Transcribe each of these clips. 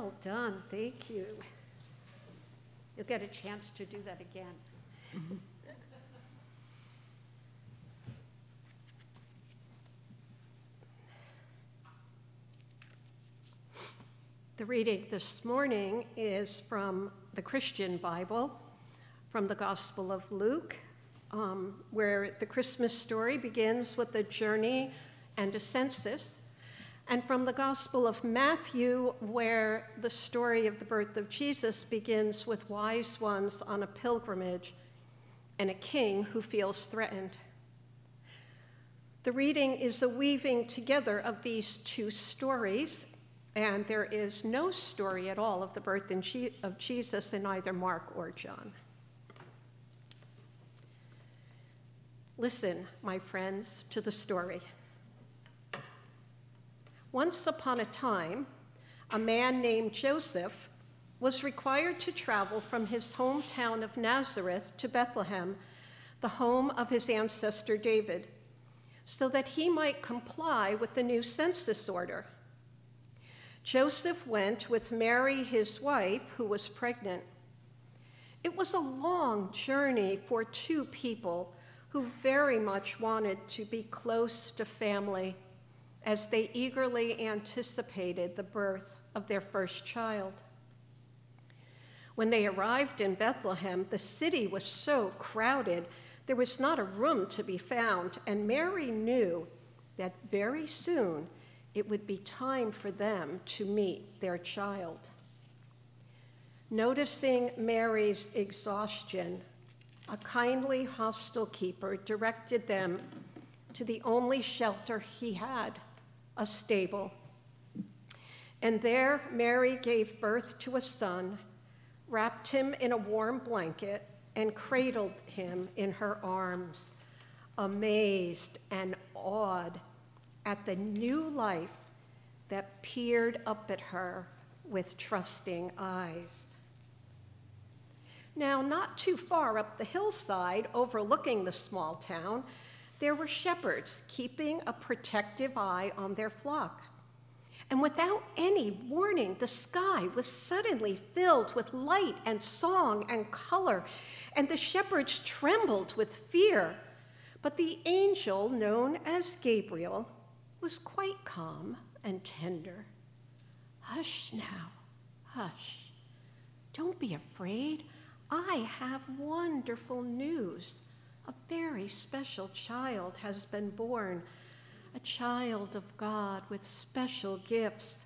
Well done, thank you. You'll get a chance to do that again. The reading this morning is from the Christian Bible, from the Gospel of Luke, where the Christmas story begins with a journey and a census, and from the Gospel of Matthew, where the story of the birth of Jesus begins with wise ones on a pilgrimage and a king who feels threatened. The reading is a weaving together of these two stories, and there is no story at all of the birth of Jesus in either Mark or John. Listen, my friends, to the story. Once upon a time, a man named Joseph was required to travel from his hometown of Nazareth to Bethlehem, the home of his ancestor David, so that he might comply with the new census order. Joseph went with Mary, his wife, who was pregnant. It was a long journey for two people who very much wanted to be close to family as they eagerly anticipated the birth of their first child. When they arrived in Bethlehem, the city was so crowded, there was not a room to be found, and Mary knew that very soon it would be time for them to meet their child. Noticing Mary's exhaustion, a kindly hostel keeper directed them to the only shelter he had, a stable. And there Mary gave birth to a son, wrapped him in a warm blanket, and cradled him in her arms, amazed and awed at the new life that peered up at her with trusting eyes. Now, not too far up the hillside overlooking the small town, there were shepherds keeping a protective eye on their flock. And without any warning, the sky was suddenly filled with light and song and color, and the shepherds trembled with fear. But the angel, known as Gabriel, was quite calm and tender. "Hush now, hush. Don't be afraid. I have wonderful news. A very special child has been born, a child of God with special gifts.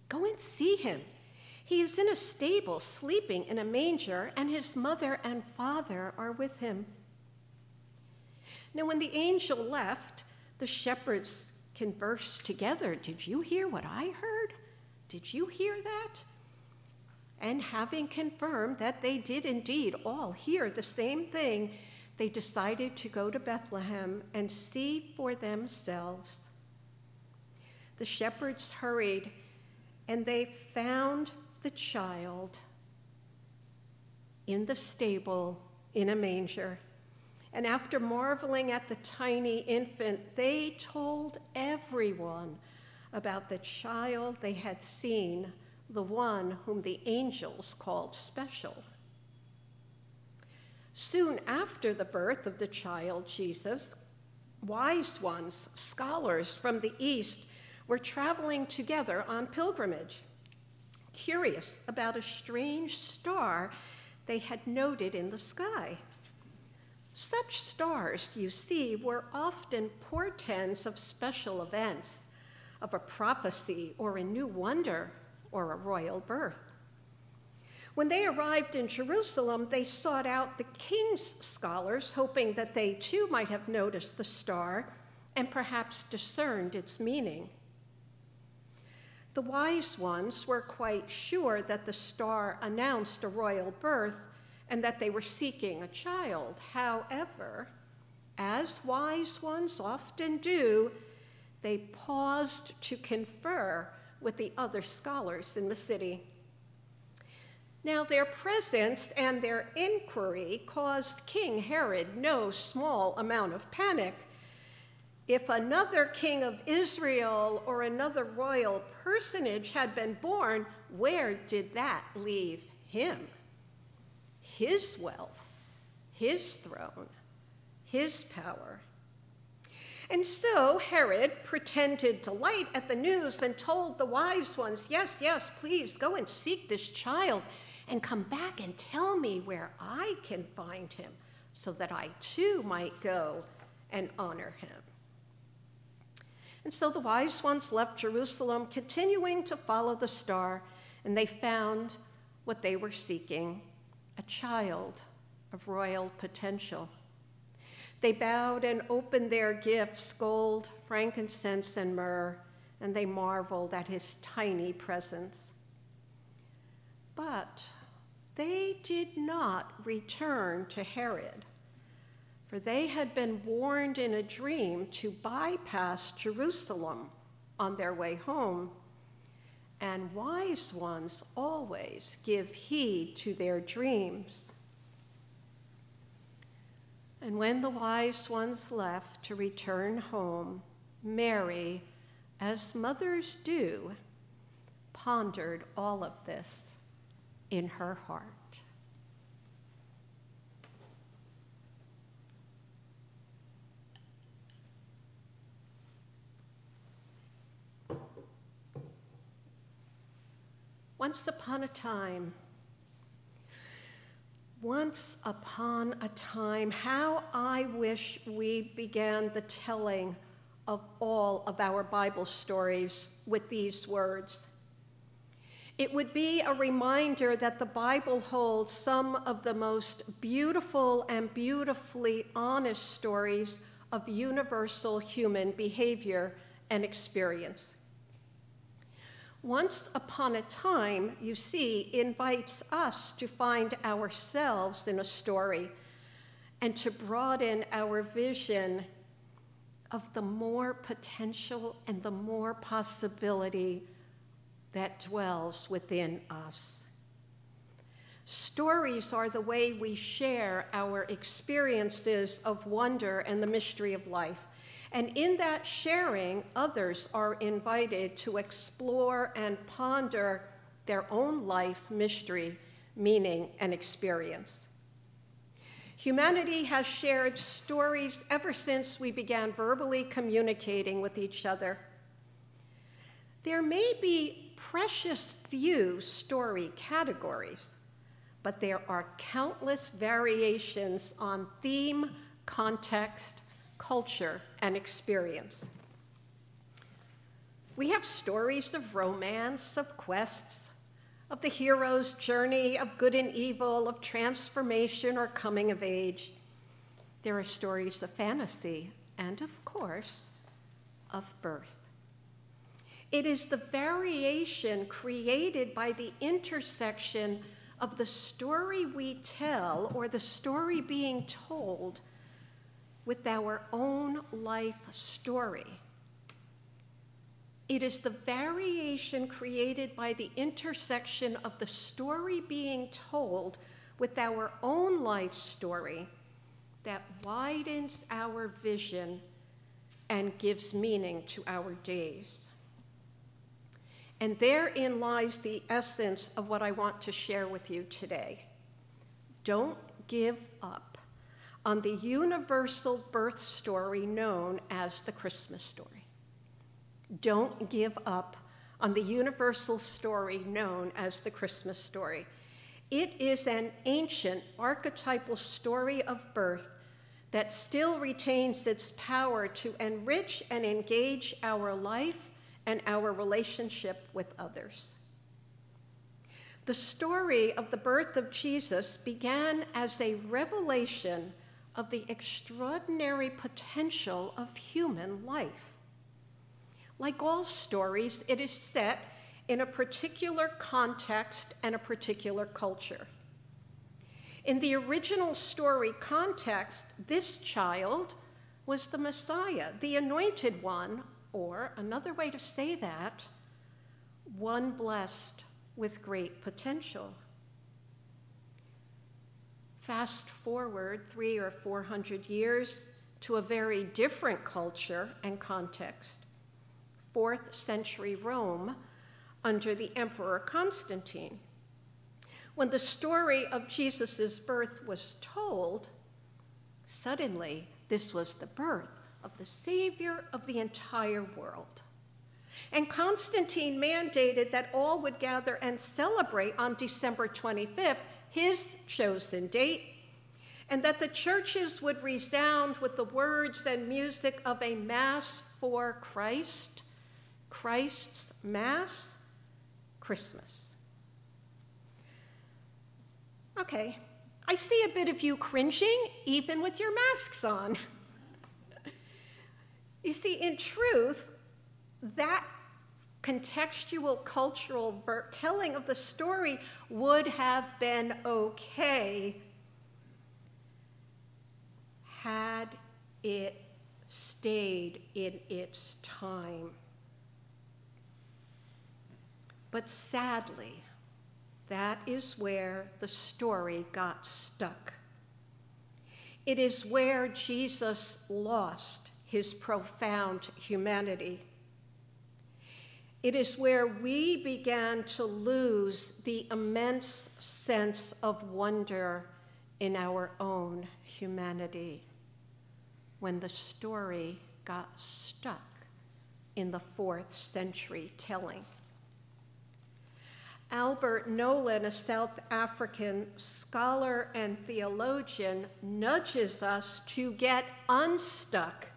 Go and see him. He is in a stable, sleeping in a manger, and his mother and father are with him." Now, when the angel left, the shepherds conversed together. "Did you hear what I heard? Did you hear that?" And having confirmed that they did indeed all hear the same thing, they decided to go to Bethlehem and see for themselves. The shepherds hurried, and they found the child in the stable in a manger. And after marveling at the tiny infant, they told everyone about the child they had seen, the one whom the angels called special. Soon after the birth of the child Jesus, wise ones, scholars from the East, were traveling together on pilgrimage, curious about a strange star they had noted in the sky. Such stars, you see, were often portents of special events, of a prophecy or a new wonder or a royal birth. When they arrived in Jerusalem, they sought out the king's scholars, hoping that they too might have noticed the star and perhaps discerned its meaning. The wise ones were quite sure that the star announced a royal birth and that they were seeking a child. However, as wise ones often do, they paused to confer with the other scholars in the city. Now, their presence and their inquiry caused King Herod no small amount of panic. if another king of Israel or another royal personage had been born, where did that leave him? His wealth, his throne, his power. And so Herod pretended delight at the news and told the wise ones, yes, yes, please go and seek this child and come back and tell me where I can find him so that I too might go and honor him. And so the wise ones left Jerusalem, continuing to follow the star, and they found what they were seeking, a child of royal potential. They bowed and opened their gifts, gold, frankincense, and myrrh, and they marveled at his tiny presence. But they did not return to Herod, for they had been warned in a dream to bypass Jerusalem on their way home, and wise ones always give heed to their dreams. And when the wise ones left to return home, Mary, as mothers do, pondered all of this in her heart. Once upon a time, how I wish we began the telling of all of our Bible stories with these words. It would be a reminder that the Bible holds some of the most beautiful and beautifully honest stories of universal human behavior and experience. Once upon a time, you see, invites us to find ourselves in a story and to broaden our vision of the more potential and the more possibility that dwells within us. Stories are the way we share our experiences of wonder and the mystery of life. And in that sharing, others are invited to explore and ponder their own life mystery, meaning, and experience. Humanity has shared stories ever since we began verbally communicating with each other. There may be precious few story categories, but there are countless variations on theme, context, culture, and experience. We have stories of romance, of quests, of the hero's journey, of good and evil, of transformation or coming of age. There are stories of fantasy and, of course, of birth. It is the variation created by the intersection of the story we tell or the story being told with our own life story. It is the variation created by the intersection of the story being told with our own life story that widens our vision and gives meaning to our days. And therein lies the essence of what I want to share with you today. Don't give up on the universal birth story known as the Christmas story. Don't give up on the universal story known as the Christmas story. It is an ancient archetypal story of birth that still retains its power to enrich and engage our life and our relationship with others. The story of the birth of Jesus began as a revelation of the extraordinary potential of human life. Like all stories, it is set in a particular context and a particular culture. In the original story context, this child was the Messiah, the anointed one, or another way to say that, one blessed with great potential. Fast forward 300 or 400 years, to a very different culture and context, 4th century Rome under the Emperor Constantine. When the story of Jesus' birth was told, suddenly this was the birth of the Savior of the entire world. And Constantine mandated that all would gather and celebrate on December 25th, his chosen date, and that the churches would resound with the words and music of a Mass for Christ, Christ's Mass, Christmas. Okay, I see a bit of you cringing, even with your masks on. You see, in truth, that contextual, cultural telling of the story would have been okay had it stayed in its time. But sadly, that is where the story got stuck. It is where Jesus lost his profound humanity. It is where we began to lose the immense sense of wonder in our own humanity, when the story got stuck in the 4th century telling. Albert Nolan, a South African scholar and theologian, nudges us to get unstuck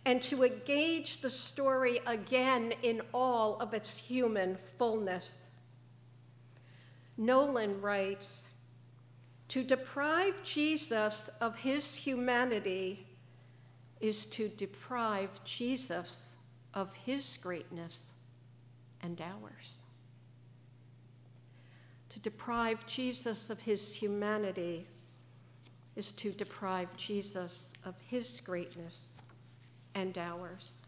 and to engage the story again in all of its human fullness. Nolan writes, "To deprive Jesus of his humanity is to deprive Jesus of his greatness and ours." To deprive Jesus of his humanity is to deprive Jesus of his greatness and ours.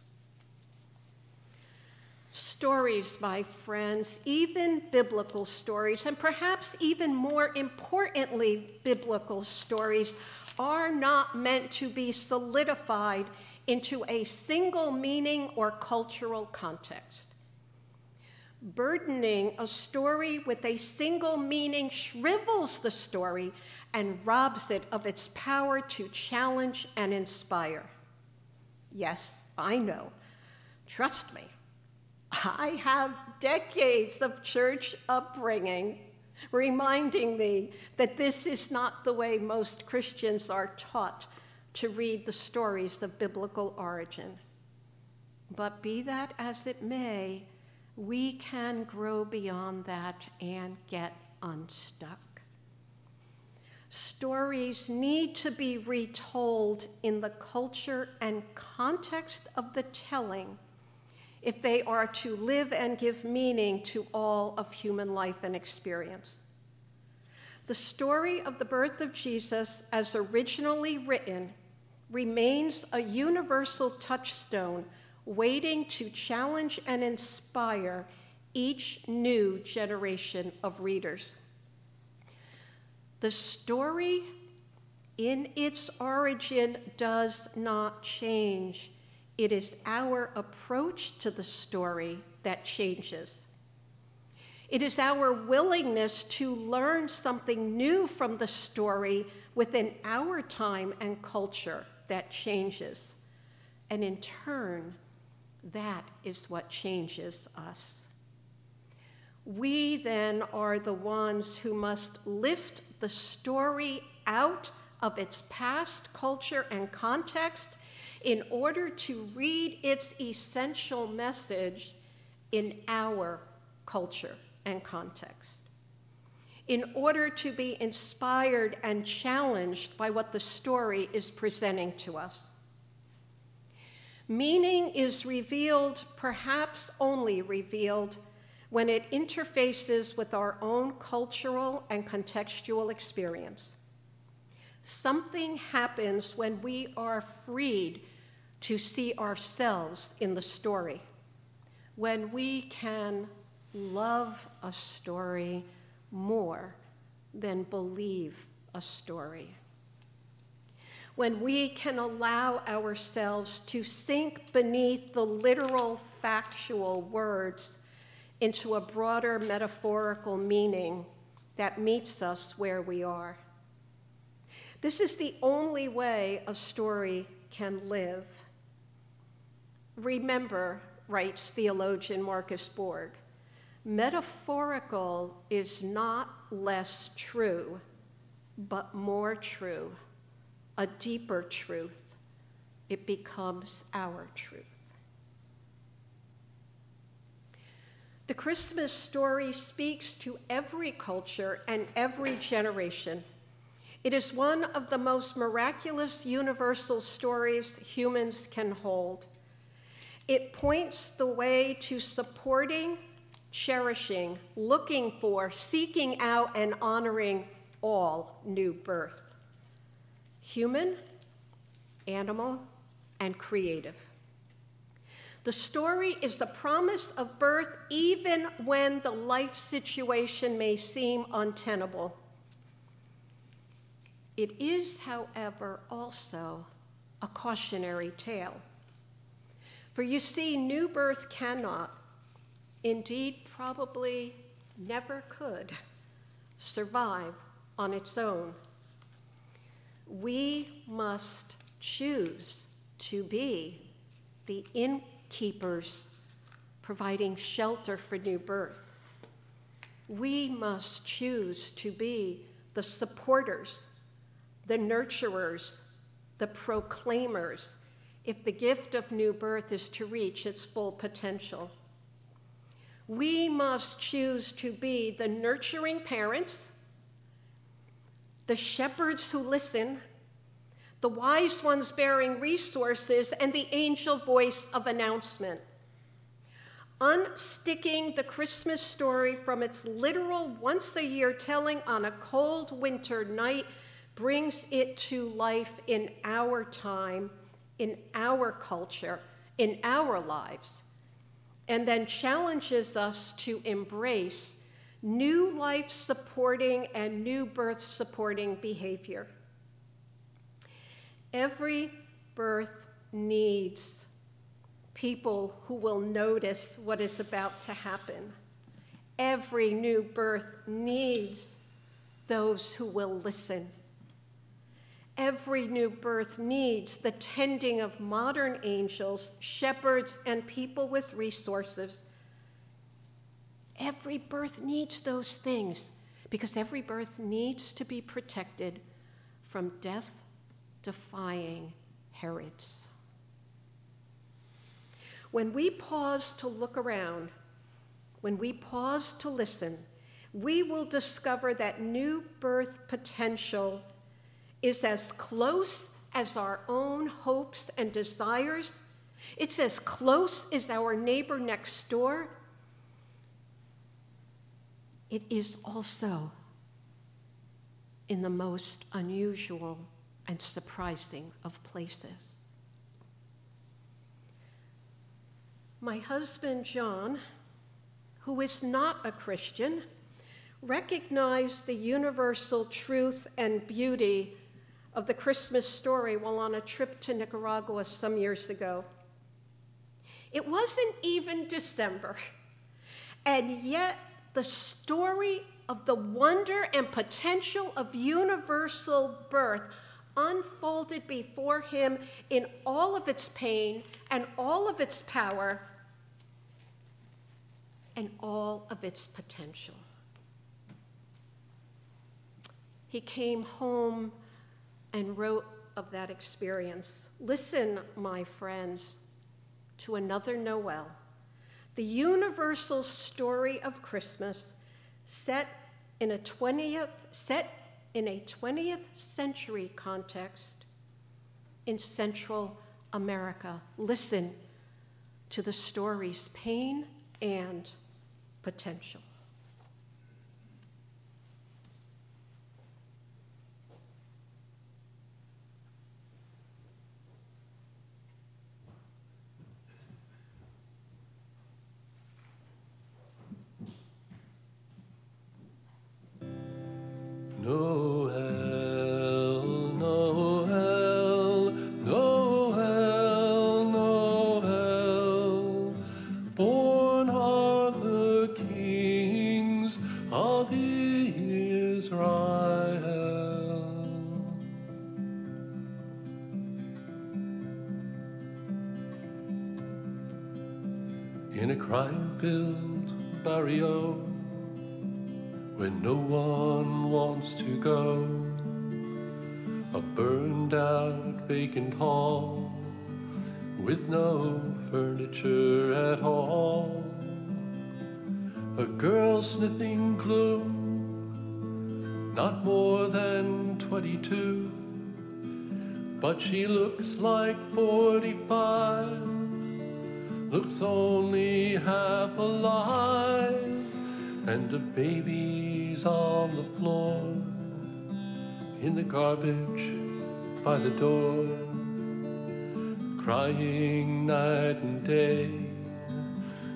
Stories, my friends, even biblical stories, and perhaps even more importantly, biblical stories, are not meant to be solidified into a single meaning or cultural context. Burdening a story with a single meaning shrivels the story and robs it of its power to challenge and inspire. Yes, I know. Trust me. I have decades of church upbringing reminding me that this is not the way most Christians are taught to read the stories of biblical origin. But be that as it may, we can grow beyond that and get unstuck. Stories need to be retold in the culture and context of the telling if they are to live and give meaning to all of human life and experience. The story of the birth of Jesus, as originally written, remains a universal touchstone waiting to challenge and inspire each new generation of readers. The story in its origin does not change. It is our approach to the story that changes. It is our willingness to learn something new from the story within our time and culture that changes. And in turn, that is what changes us. We then are the ones who must lift the story out of its past culture and context in order to read its essential message in our culture and context, in order to be inspired and challenged by what the story is presenting to us. Meaning is revealed, perhaps only revealed, when it interfaces with our own cultural and contextual experience. Something happens when we are freed to see ourselves in the story, when we can love a story more than believe a story. when we can allow ourselves to sink beneath the literal, factual words into a broader metaphorical meaning that meets us where we are. This is the only way a story can live. Remember, writes theologian Marcus Borg, metaphorical is not less true, but more true, a deeper truth. It becomes our truth. The Christmas story speaks to every culture and every generation. It is one of the most miraculous universal stories humans can hold. It points the way to supporting, cherishing, looking for, seeking out, and honoring all new birth. Human, animal, and creative. The story is the promise of birth even when the life situation may seem untenable. It is, however, also a cautionary tale. For you see, new birth cannot, indeed probably never could, survive on its own. We must choose to be the innkeepers providing shelter for new birth. We must choose to be the supporters, the nurturers, the proclaimers, if the gift of new birth is to reach its full potential. We must choose to be the nurturing parents, the shepherds who listen, the wise ones bearing resources, and the angel voice of announcement. Unsticking the Christmas story from its literal once-a-year telling on a cold winter night brings it to life in our time, in our culture, in our lives, and then challenges us to embrace new life supporting and new birth supporting behavior. Every birth needs people who will notice what is about to happen. Every new birth needs those who will listen. Every new birth needs the tending of modern angels, shepherds, and people with resources. Every birth needs those things because every birth needs to be protected from death-defying Herods. When we pause to look around, when we pause to listen, we will discover that new birth potential is as close as our own hopes and desires. It's as close as our neighbor next door. It is also in the most unusual and surprising of places. My husband, John, who is not a Christian, recognized the universal truth and beauty of the Christmas story while on a trip to Nicaragua some years ago. It wasn't even December, and yet the story of the wonder and potential of universal birth unfolded before him in all of its pain and all of its power and all of its potential. He came home and wrote of that experience. Listen, my friends, to another Noel, the universal story of Christmas set in a 20th century context in Central America. Listen to the story's pain and potential. Noel, Noel, of Israel. In a crime-filled barrio where no one wants to go, a burned-out vacant hall with no furniture at all, a girl sniffing glue, not more than 22, but she looks like 45, looks only half alive, and a baby's on the floor in the garbage by the door, crying night and day,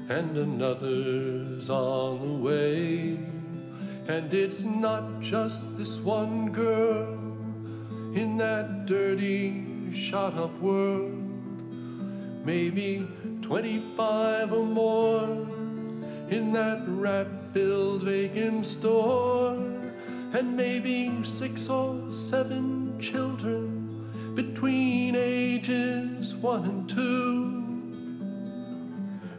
and another's on the way. And it's not just this one girl in that dirty, shot-up world, maybe 25 or more in that rat-filled vacant store, and maybe 6 or 7 children between ages 1 and 2.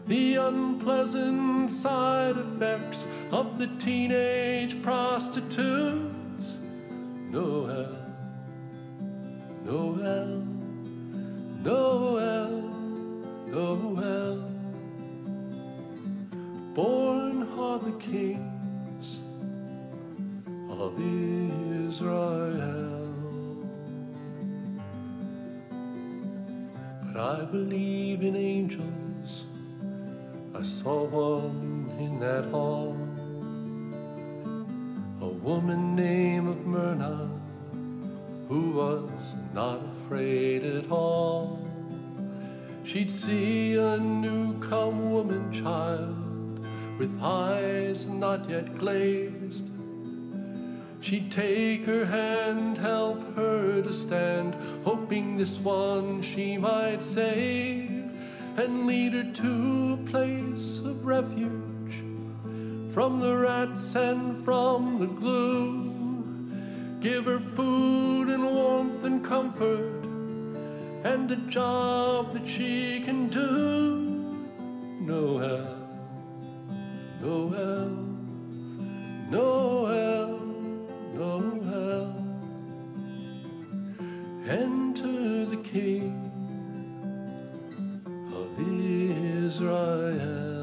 The unpleasant side effects of the teenage prostitutes. No help, no help, no help, no help. Born are the kings of Israel. But I believe in angels. I saw one in that hall, a woman named Myrna, who was not afraid at all. She'd see a new-come woman child with eyes not yet glazed. She'd take her hand, help her to stand, hoping this one she might save, and lead her to a place of refuge from the rats and from the glue. Give her food and warmth and comfort and a job that she can do. No help, no help, no help, no help. Enter the King of Israel.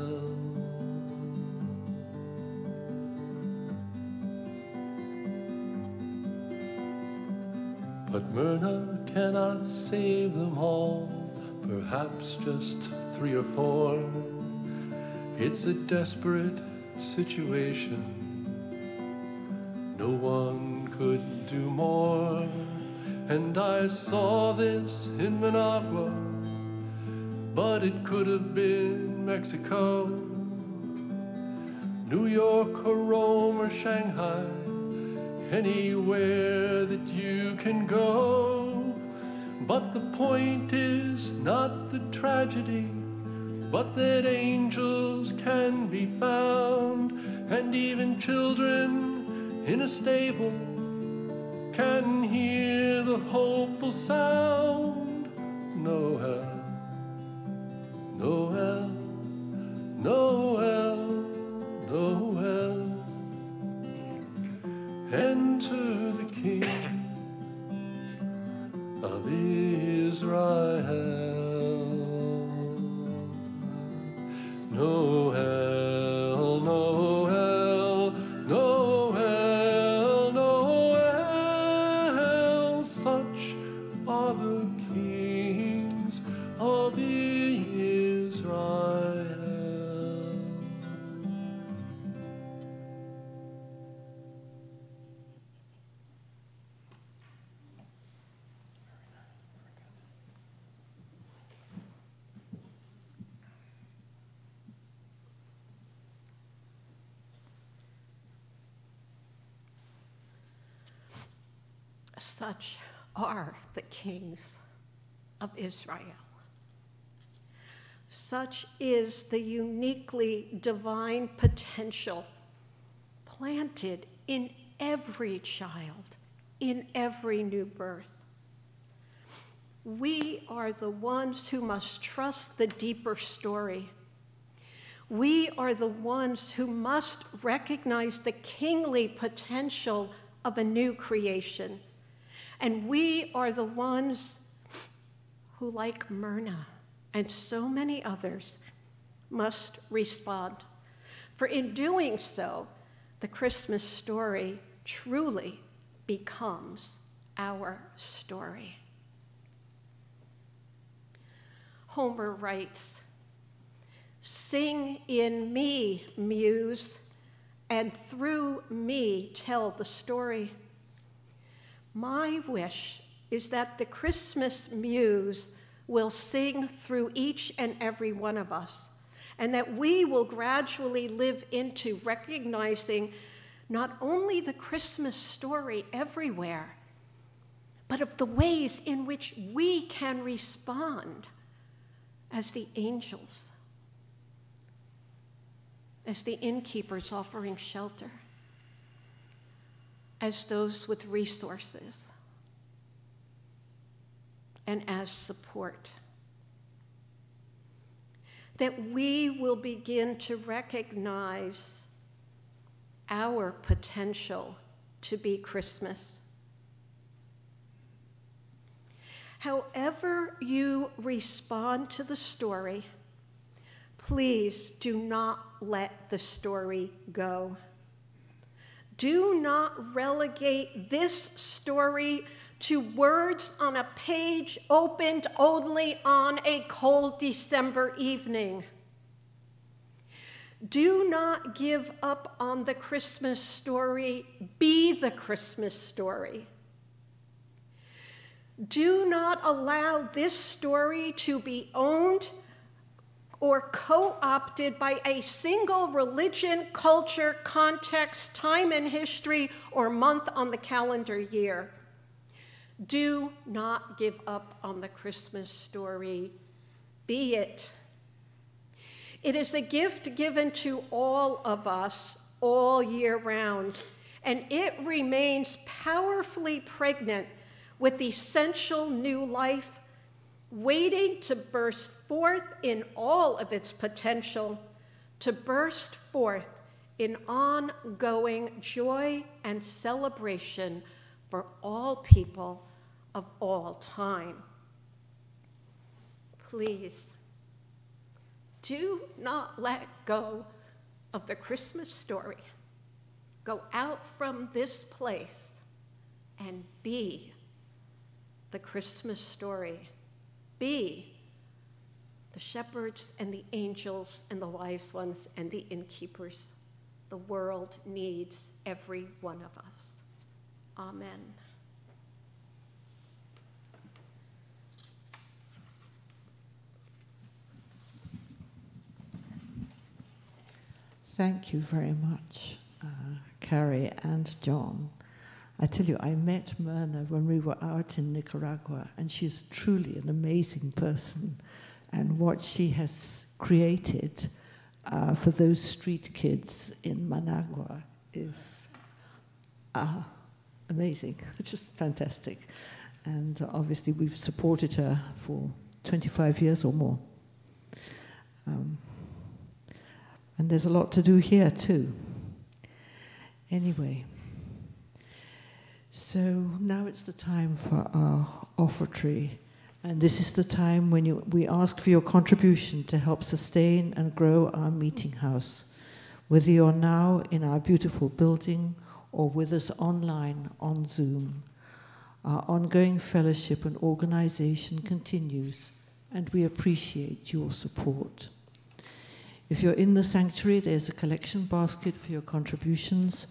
But Myrna cannot save them all, perhaps just 3 or 4. It's a desperate situation. No one could do more. And I saw this in Managua, but it could have been Mexico, New York or Rome or Shanghai, anywhere that you can go. But the point is not the tragedy, but that angels can be found, and even children in a stable can hear the hopeful sound. No help, no help, no help, no help. Enter the King of Israel. No hell, no hell, no hell, no hell. Such are the kings of Israel. Such are the kings of Israel. Such is the uniquely divine potential planted in every child, in every new birth. We are the ones who must trust the deeper story. We are the ones who must recognize the kingly potential of a new creation. And we are the ones who, like Myrna and so many others, must respond. For in doing so, the Christmas story truly becomes our story. Homer writes, "Sing in me, muse, and through me tell the story." My wish is that the Christmas muse will sing through each and every one of us, and that we will gradually live into recognizing not only the Christmas story everywhere, but of the ways in which we can respond as the angels, as the innkeepers offering shelter, as those with resources, and as support. That we will begin to recognize our potential to be Christmas. However you respond to the story, please do not let the story go. Do not relegate this story to words on a page opened only on a cold December evening. Do not give up on the Christmas story. Be the Christmas story. Do not allow this story to be owned or co-opted by a single religion, culture, context, time in history, or month on the calendar year. Do not give up on the Christmas story. Be it. It is a gift given to all of us all year round, and it remains powerfully pregnant with essential new life, waiting to burst forth in all of its potential, to burst forth in ongoing joy and celebration for all people of all time. Please, do not let go of the Christmas story. Go out from this place and be the Christmas story. Be the shepherds and the angels and the wise ones and the innkeepers. The world needs every one of us. Amen. Thank you very much, Cari and John. I tell you, I met Myrna when we were out in Nicaragua, and she's truly an amazing person. And what she has created for those street kids in Managua is amazing, just fantastic. And obviously we've supported her for 25 years or more. And there's a lot to do here too. Anyway, so now it's the time for our offertory. And this is the time when we ask for your contribution to help sustain and grow our meeting house, whether you're now in our beautiful building or with us online on Zoom. Our ongoing fellowship and organization continues, and we appreciate your support. If you're in the sanctuary, there's a collection basket for your contributions